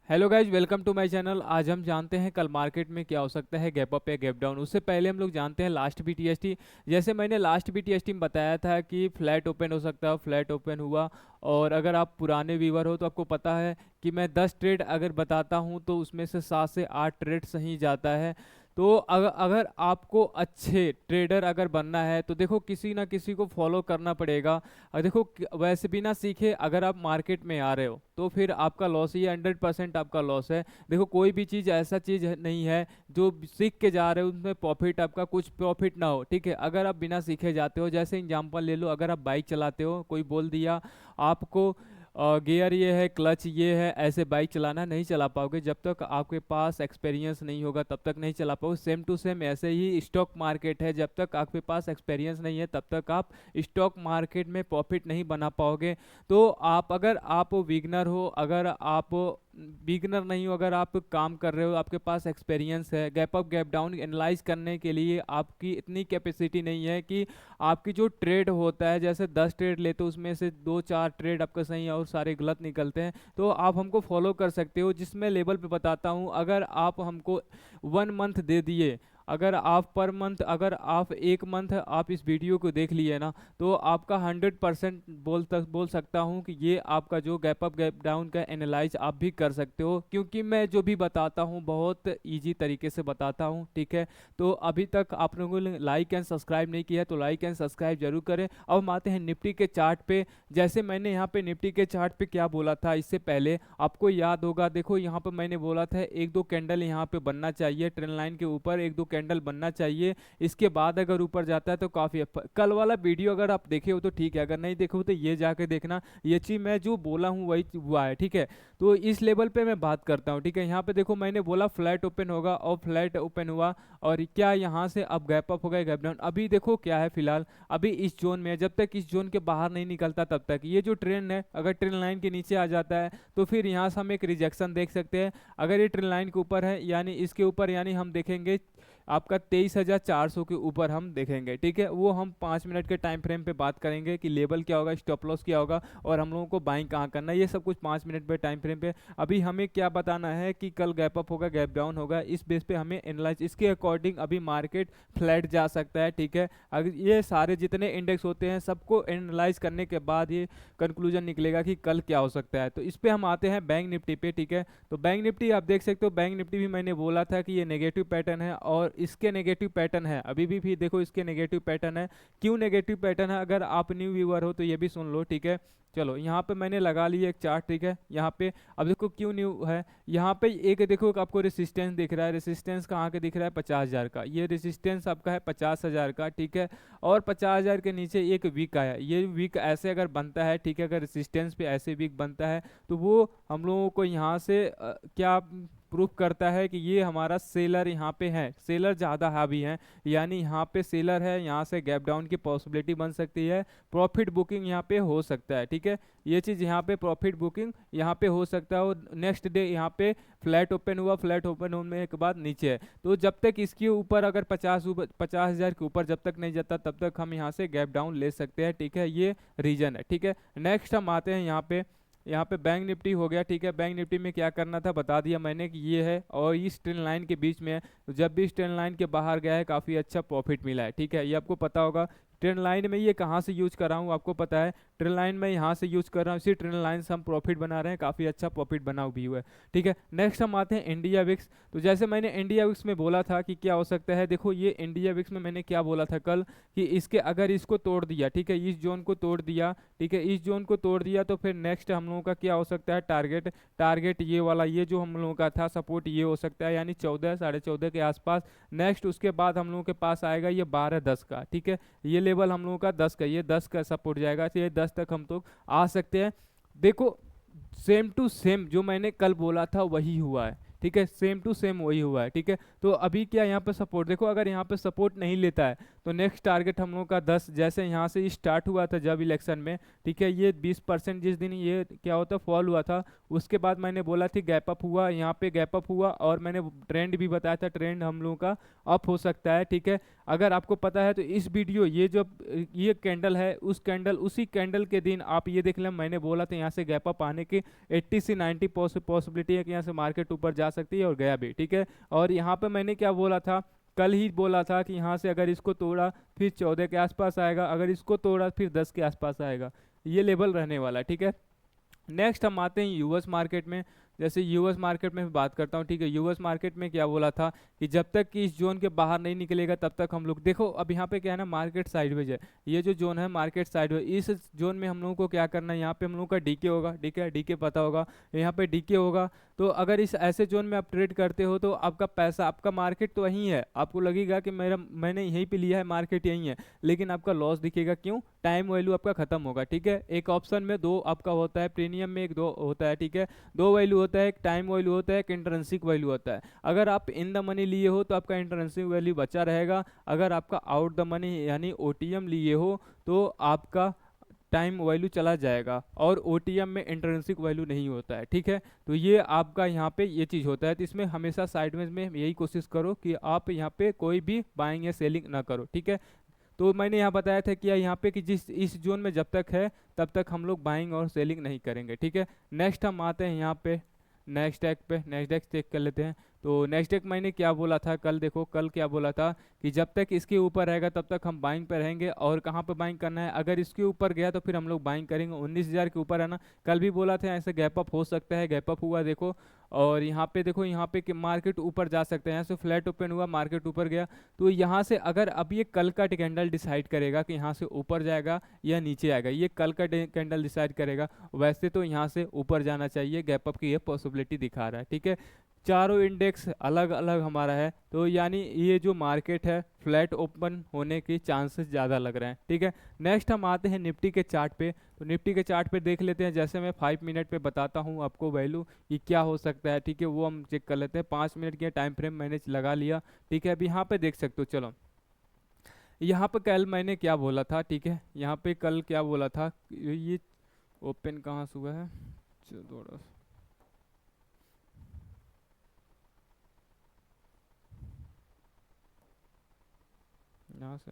Hello guys, welcome to my channel. आज हम जानते हैं कल मार्केट में क्या हो सकता है, गैप अप या गैप डाउन। उससे पहले हम लोग जानते हैं लास्ट बीटीएसटी। जैसे मैंने लास्ट बीटीएसटी में बताया था कि फ्लैट ओपन हो सकता है, फ्लैट ओपन हुआ। और अगर आप पुराने व्यूवर हो तो आपको पता है कि मैं 10 ट्रेड अगर बताता हूं तो उसमें से 7 से 8 ट्रेड सही जाता है। तो अगर आपको अच्छे ट्रेडर अगर बनना है तो देखो किसी ना किसी को फॉलो करना पड़ेगा। देखो वैसे भी ना सीखे, अगर आप मार्केट में आ रहे हो तो फिर आपका लॉस ही 100% आपका लॉस है। देखो कोई भी चीज़ ऐसा चीज़ नहीं है जो सीख के जा रहे हो उसमें प्रॉफिट आपका कुछ प्रॉफिट ना हो। ठीक है, अगर आप बिना सीखे जाते हो, जैसे एग्जांपल ले लो, अगर आप बाइक चलाते हो, कोई बोल दिया आपको गियर ये है, क्लच ये है, ऐसे बाइक चलाना, नहीं चला पाओगे जब तक आपके पास एक्सपीरियंस नहीं होगा, तब तक नहीं चला पाओगे। सेम टू सेम ऐसे ही स्टॉक मार्केट है, जब तक आपके पास एक्सपीरियंस नहीं है तब तक आप स्टॉक मार्केट में प्रॉफिट नहीं बना पाओगे। तो अगर आप बिगनर हो, अगर आप बिगनर नहीं हो, अगर आप काम कर रहे हो, आपके पास एक्सपीरियंस है, gap up gap down analyse करने के लिए आपकी इतनी कैपेसिटी नहीं है कि आपकी जो ट्रेड होता है, जैसे 10 ट्रेड लेते हो उसमें से 2-4 ट्रेड आपका सही है और सारे गलत निकलते हैं, तो आप हमको फॉलो कर सकते हो जिसमें लेवल पे बताता हूँ। अगर आप हमको 1 मंथ दे दिए, अगर आप पर मंथ, अगर आप 1 मंथ आप इस वीडियो को देख लिए ना, तो आपका 100% बोल सकता हूँ कि ये आपका जो गैप अप गैप डाउन का एनालाइज आप भी कर सकते हो, क्योंकि मैं जो भी बताता हूँ बहुत इजी तरीके से बताता हूँ। ठीक है, तो अभी तक आप लोगों ने लाइक एंड सब्सक्राइब नहीं किया है तो लाइक एंड सब्सक्राइब जरूर करें। अब हम आते हैं निफ्टी के चार्ट पे। जैसे मैंने यहाँ पे निफ्टी के चार्ट पे क्या बोला था इससे पहले, आपको याद होगा। देखो यहाँ पे मैंने बोला था एक दो कैंडल यहाँ पे बनना चाहिए, ट्रेंड लाइन के ऊपर एक दो कैंडल बनना चाहिए, इसके बाद अगर ऊपर जाता है तो काफ़ी कल वाला वीडियो अगर आप देखे हो तो ठीक है, अगर नहीं देखे हो तो ये जाके देखना। ये चीज़ मैं जो बोला हूँ वही हुआ है। ठीक है, तो इस लेवल पे मैं बात करता हूँ। ठीक है, यहाँ पे देखो मैंने बोला फ्लैट ओपन होगा और फ्लैट ओपन हुआ, और क्या यहाँ से अब गैप अप हो गया, गैप डाउन। अभी देखो क्या है, फिलहाल अभी इस जोन में है, जब तक इस जोन के बाहर नहीं निकलता तब तक ये जो ट्रेंड है, अगर ट्रेंड लाइन के नीचे आ जाता है तो फिर यहाँ से हम एक रिजेक्शन देख सकते हैं। अगर ये ट्रेंड लाइन के ऊपर है, यानी इसके ऊपर, यानी हम देखेंगे आपका 23,400 के ऊपर हम देखेंगे। ठीक है, वो हम 5 मिनट के टाइम फ्रेम पे बात करेंगे कि लेवल क्या होगा, स्टॉप लॉस क्या होगा, और हम लोगों को बाइंग कहाँ करना है, ये सब कुछ 5 मिनट पे टाइम फ्रेम पे। अभी हमें क्या बताना है कि कल गैप अप होगा, गैप डाउन होगा, इस बेस पे हमें एनालाइज, इसके अकॉर्डिंग अभी मार्केट फ्लैट जा सकता है। ठीक है, अगर ये सारे जितने इंडेक्स होते हैं सबको एनालाइज करने के बाद ये कंक्लूजन निकलेगा कि कल क्या हो सकता है। तो इस पे हम आते हैं बैंक निफ्टी पे। ठीक है, तो बैंक निफ्टी आप देख सकते हो, बैंक निफ्टी भी मैंने बोला था कि ये नेगेटिव पैटर्न है और इसके नेगेटिव पैटर्न है, अभी भी देखो इसके नेगेटिव पैटर्न है। क्यों नेगेटिव पैटर्न है, अगर आप न्यू व्यूअर हो तो ये भी सुन लो। ठीक है, चलो यहाँ पे मैंने लगा लिया एक चार्ट। ठीक है, यहाँ पे अब देखो क्यों न्यू है, यहाँ पे एक देखो आपको रेसिस्टेंस दिख रहा है, रेसिस्टेंस कहाँ के दिख रहा है, 50,000 का, ये रेसिस्टेंस आपका है 50,000 का। ठीक है, और 50,000 के नीचे एक वीक आया, ये वीक ऐसे अगर बनता है, ठीक है, अगर रेसिस्टेंस पे ऐसे वीक बनता है तो वो हम लोगों को यहाँ से क्या प्रूफ करता है कि ये हमारा सेलर यहाँ पे है, सेलर ज़्यादा हावी है, यानी यहाँ पे सेलर है, यहाँ से गैप डाउन की पॉसिबिलिटी बन सकती है, प्रॉफिट बुकिंग यहाँ पे हो सकता है। ठीक है, ये चीज़ यहाँ पे प्रॉफिट बुकिंग यहाँ पे हो सकता है, और नेक्स्ट डे यहाँ पे फ्लैट ओपन हुआ, फ्लैट ओपन होने के बाद नीचे है, तो जब तक इसके ऊपर अगर 50,000 के ऊपर जब तक नहीं जाता तब तक हम यहाँ से गैप डाउन ले सकते हैं। ठीक है, ये रीजन है। ठीक है, नेक्स्ट हम आते हैं यहाँ पे बैंक निफ्टी हो गया। ठीक है, बैंक निफ्टी में क्या करना था बता दिया मैंने कि ये है और इस ट्रेंड लाइन के बीच में है, तो जब भी इस ट्रेंड लाइन के बाहर गया है काफ़ी अच्छा प्रॉफिट मिला है। ठीक है, ये आपको पता होगा। ट्रेंड लाइन में ये कहाँ से यूज कर रहा हूँ आपको पता है, ट्रेंड लाइन में यहाँ से यूज कर रहा हूँ, इसी ट्रेंड लाइन से हम प्रॉफिट बना रहे हैं, काफ़ी अच्छा प्रॉफिट बना भी हुआ है। ठीक है, नेक्स्ट हम आते हैं इंडिया विक्स। तो जैसे मैंने इंडिया विक्स में बोला था कि क्या हो सकता है, देखो ये इंडिया विक्स में मैंने क्या बोला था कल कि इसके अगर इसको तोड़ दिया, ठीक है, इस जोन को तोड़ दिया, ठीक है, इस जोन को तोड़ दिया तो फिर नेक्स्ट हम लोगों का क्या हो सकता है, टारगेट, टारगेट ये वाला, ये जो हम लोगों का था सपोर्ट, ये हो सकता है, यानी 14 14.5 के आसपास। नेक्स्ट उसके बाद हम लोगों के पास आएगा ये 12-10 का। ठीक है, ये लेवल हम लोगों का 10 का, ये 10 का सपोर्ट जाएगा, तो ये 10 तक हम तो आ सकते हैं। देखो सेम टू सेम जो मैंने कल बोला था वही हुआ है। ठीक है, सेम टू सेम वही हुआ है। ठीक है, तो अभी क्या यहाँ पे सपोर्ट देखो, अगर यहाँ पे सपोर्ट नहीं लेता है तो नेक्स्ट टारगेट हम लोग का 10, जैसे यहाँ से स्टार्ट हुआ था जब इलेक्शन में, ठीक है, ये 20% जिस दिन ये क्या होता फॉल हुआ था, उसके बाद मैंने बोला थी गैप अप हुआ, यहाँ पे गैप अप हुआ, और मैंने ट्रेंड भी बताया था, ट्रेंड हम लोगों का अप हो सकता है, ठीक है। अगर आपको पता है तो इस वीडियो ये जो ये कैंडल है, उसी कैंडल के दिन आप ये देख लें, मैंने बोला था यहाँ से गैप अप आने की 80 से 90 पॉसिबिलिटी है कि यहाँ से मार्केट ऊपर जा सकती है, और गया भी, ठीक है। और यहाँ पे मैंने क्या बोला था, कल ही बोला था कि यहाँ से अगर इसको तोड़ा फिर 14 के आसपास आएगा, अगर इसको तोड़ा फिर 10 के आसपास आएगा, ये लेवल रहने वाला है, ठीक है। नेक्स्ट हम आते हैं यूएस मार्केट में। जैसे यूएस मार्केट में बात करता हूँ, ठीक है, यूएस मार्केट में क्या बोला था कि जब तक कि इस जोन के बाहर नहीं निकलेगा तब तक हम लोग, देखो अब यहाँ पे क्या है ना, मार्केट साइडवेज है, ये जो जोन है मार्केट साइडवेज, इस जोन में हम लोगों को क्या करना है, यहाँ पे हम लोगों का डीके होगा, ठीक है, डीके पता होगा, यहाँ पे डीके होगा। तो अगर इस ऐसे जोन में आप ट्रेड करते हो तो आपका पैसा, आपका मार्केट तो वहीं है, आपको लगेगा कि मैंने यहीं पे लिया है, मार्केट यहीं है, लेकिन आपका लॉस दिखेगा, क्यों, टाइम वैल्यू आपका खत्म होगा, ठीक है। एक ऑप्शन में दो आपका होता है, प्रीमियम में एक दो होता है, ठीक है, दो वैल्यू होता है, एक टाइम वैल्यू होता है, एक इंट्रिंसिक वैल्यू होता है। अगर आप इन द मनी लिए हो तो आपका इंट्रिंसिक वैल्यू बचा रहेगा, अगर आपका आउट द मनी यानी ओटीएम लिए हो तो आपका टाइम वैल्यू चला जाएगा, और ओटीएम में इंट्रिंसिक वैल्यू नहीं होता है, ठीक है। तो ये आपका यहाँ पे ये चीज़ होता है, तो इसमें हमेशा साइडवेज में यही कोशिश करो कि आप यहाँ पे कोई भी बाइंग या सेलिंग ना करो, ठीक है। तो मैंने यहाँ बताया था कि यहाँ पे कि जिस इस जोन में जब तक है तब तक हम लोग बाइंग और सेलिंग नहीं करेंगे, ठीक है। नेक्स्ट हम आते हैं यहाँ पे नेक्स्ट डेक पे, नेक्स्ट डेक चेक कर लेते हैं। तो नेक्स्ट डेक मैंने क्या बोला था कल, देखो कल क्या बोला था कि जब तक इसके ऊपर रहेगा तब तक हम बाइंग पे रहेंगे, और कहाँ पे बाइंग करना है, अगर इसके ऊपर गया तो फिर हम लोग बाइंग करेंगे 19,000 के ऊपर, है ना। कल भी बोला था ऐसे गैप अप हो सकता है, गैप अप हुआ देखो, और यहाँ पे देखो, यहाँ पे कि मार्केट ऊपर जा सकते हैं, यहाँ से फ्लैट ओपन हुआ, मार्केट ऊपर गया, तो यहाँ से अगर अब ये कल का कैंडल डिसाइड करेगा कि यहाँ से ऊपर जाएगा या नीचे आएगा, ये कल का कैंडल डिसाइड करेगा। वैसे तो यहाँ से ऊपर जाना चाहिए, गैप अप की ये पॉसिबिलिटी दिखा रहा है, ठीक है। चारों इंडेक्स अलग अलग हमारा है, तो यानी ये जो मार्केट है फ्लैट ओपन होने के चांसेस ज़्यादा लग रहे हैं, ठीक है। नेक्स्ट हम आते हैं निफ्टी के चार्ट पे। तो निफ्टी के चार्ट पे देख लेते हैं, जैसे मैं 5 मिनट पे बताता हूँ आपको वैल्यू कि क्या हो सकता है, ठीक है, वो हम चेक कर लेते हैं। 5 मिनट के टाइम फ्रेम मैंने लगा लिया, ठीक है। अब यहाँ पे देख सकते हो, चलो यहाँ पे कल मैंने क्या बोला था, ठीक है, यहाँ पे कल क्या बोला था, ये ओपन कहाँ से हुआ है, चलो थोड़ा यहाँ से,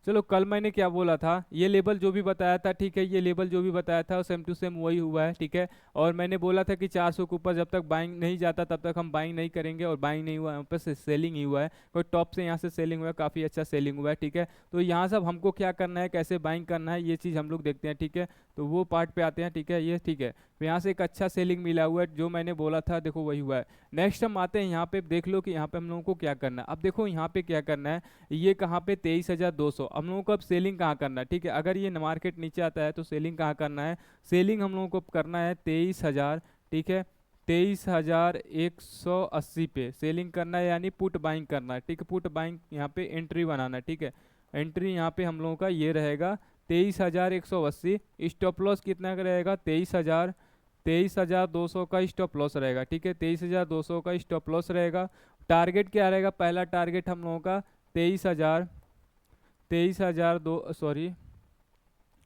चलो कल मैंने क्या बोला था, ये लेवल जो भी बताया था, ठीक है, ये लेवल जो भी बताया था सेम टू सेम वही हुआ है, ठीक है। और मैंने बोला था कि 400 के ऊपर जब तक बाइंग नहीं जाता तब तक हम बाइंग नहीं करेंगे, और बाइंग नहीं हुआ, यहाँ पे सेलिंग ही हुआ है, कोई टॉप से यहाँ से सेलिंग हुआ है, काफ़ी अच्छा सेलिंग हुआ है, ठीक है। तो यहाँ सब हमको क्या करना है, कैसे बाइंग करना है, ये चीज़ हम लोग देखते हैं, ठीक है। तो वो पार्ट पे आते हैं, ठीक है, ये ठीक है। तो यहाँ से एक अच्छा सेलिंग मिला हुआ है, जो मैंने बोला था देखो वही हुआ है। नेक्स्ट हम आते हैं यहाँ पे, देख लो कि यहाँ पे हम लोगों को क्या करना है। अब देखो यहाँ पे क्या करना है, ये कहाँ पे 23,200, हम लोगों को अब सेलिंग कहाँ करना है, ठीक है। अगर ये मार्केट नीचे आता है तो सेलिंग कहाँ करना है, सेलिंग हम लोगों को करना है 23,000, ठीक है, 23,180 पे सेलिंग करना है, यानी पुट बाइंग करना है, ठीक है। पुट बाइंग यहाँ पे एंट्री बनाना है, ठीक है। एंट्री यहाँ पे हम लोगों का ये रहेगा 23,180। स्टॉप लॉस कितना का रहेगा, 23,200 का स्टॉप लॉस रहेगा, ठीक है, 23,200 का स्टॉप लॉस रहेगा। टारगेट क्या रहेगा, पहला टारगेट हम लोगों का 23,000 दो, सॉरी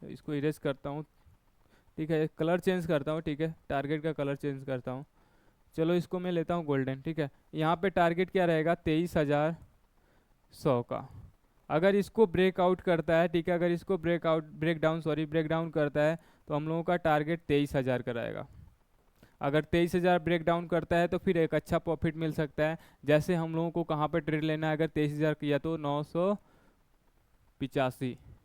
इसको इरेज करता हूँ, ठीक है, कलर चेंज करता हूँ, ठीक है, टारगेट का कलर चेंज करता हूँ। चलो इसको मैं लेता हूँ गोल्डन, ठीक है। यहाँ पे टारगेट क्या रहेगा 23,100 का। अगर इसको ब्रेकआउट करता है, ठीक है, अगर इसको ब्रेक डाउन करता है तो हम लोगों का टारगेट 23,000 का रहेगा। अगर 23,000 ब्रेक डाउन करता है तो फिर एक अच्छा प्रॉफिट मिल सकता है। जैसे हम लोगों को कहाँ पर ट्रेड लेना है, अगर 23,000 किया तो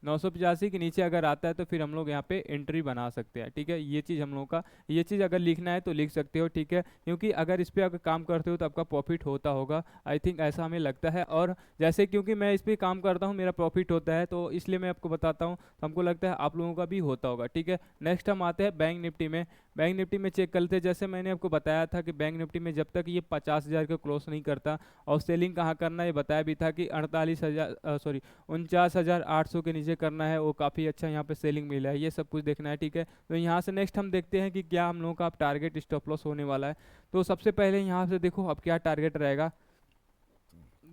985 के नीचे अगर आता है तो फिर हम लोग यहाँ पे एंट्री बना सकते हैं, ठीक है। ये चीज़ हम लोगों का, ये चीज़ अगर लिखना है तो लिख सकते हो, ठीक है, क्योंकि अगर इस पर अगर काम करते हो तो आपका प्रॉफिट होता होगा, आई थिंक ऐसा हमें लगता है। और जैसे क्योंकि मैं इस पर काम करता हूँ, मेरा प्रॉफिट होता है, तो इसलिए मैं आपको बताता हूँ, तो हमको लगता है आप लोगों का भी होता होगा, ठीक है। नेक्स्ट हम आते हैं बैंक निफ्टी में। बैंक निफ्टी में चेक करते हैं, जैसे मैंने आपको बताया था कि बैंक निफ्टी में जब तक ये 50,000 को क्रॉस नहीं करता, और सेलिंग कहाँ करना, ये बताया भी था कि 49,800 के नीचे करना है, वो काफ़ी अच्छा यहाँ पे सेलिंग मिला है, ये सब कुछ देखना है, ठीक है। तो यहाँ से नेक्स्ट हम देखते हैं कि क्या हम लोगों का अब टारगेट स्टॉप लॉस होने वाला है। तो सबसे पहले यहाँ से देखो अब क्या टारगेट रहेगा,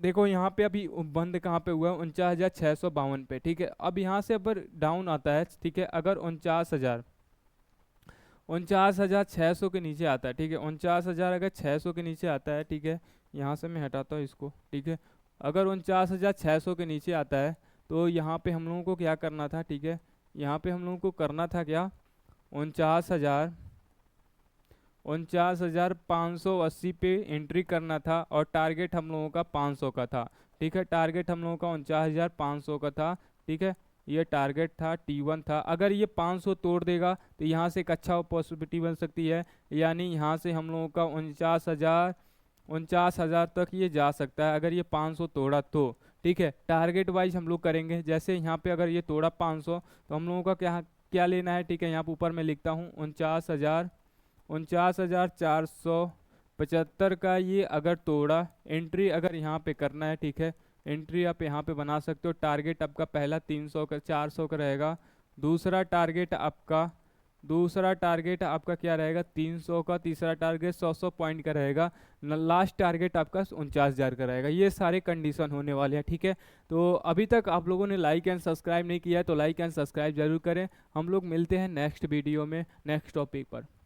देखो यहाँ पे अभी बंद कहाँ पे हुआ है, 49,652 पे, ठीक है। अब यहाँ से अगर डाउन आता है, ठीक है, अगर 49,600 के नीचे आता है, ठीक है, 49,600 के नीचे आता है, ठीक है, यहाँ से मैं हटाता हूँ इसको, ठीक है। अगर 49,600 के नीचे आता है तो यहाँ पे हम लोगों को क्या करना था, ठीक है, यहाँ पे हम लोगों को करना था क्या, 49,580 पे एंट्री करना था, और टारगेट हम लोगों का 500 का था, ठीक है। टारगेट हम लोगों का 49,500 का था, ठीक है। ये टारगेट था, T1 था। अगर ये 500 तोड़ देगा तो यहाँ से एक अच्छा पॉसिबिलिटी बन सकती है, यानी यहाँ से हम लोगों का 49,000 तक ये जा सकता है अगर ये 500 तोड़ा तो, ठीक है। टारगेट वाइज हम लोग करेंगे, जैसे यहाँ पे अगर ये तोड़ा 500 तो हम लोगों का क्या क्या लेना है, ठीक है। यहाँ पे ऊपर मैं लिखता हूँ 49,475 का ये अगर तोड़ा, एंट्री अगर यहाँ पे करना है, ठीक है। एंट्री आप यहाँ पे बना सकते हो। टारगेट आपका पहला 300 का 400 का रहेगा। दूसरा टारगेट आपका दूसरा टारगेट आपका क्या रहेगा, 300 का। तीसरा टारगेट 100 पॉइंट का रहेगा। लास्ट टारगेट आपका 49,000 का रहेगा। ये सारे कंडीशन होने वाले हैं, ठीक है। तो अभी तक आप लोगों ने लाइक एंड सब्सक्राइब नहीं किया है तो लाइक एंड सब्सक्राइब जरूर करें। हम लोग मिलते हैं नेक्स्ट वीडियो में नेक्स्ट टॉपिक पर।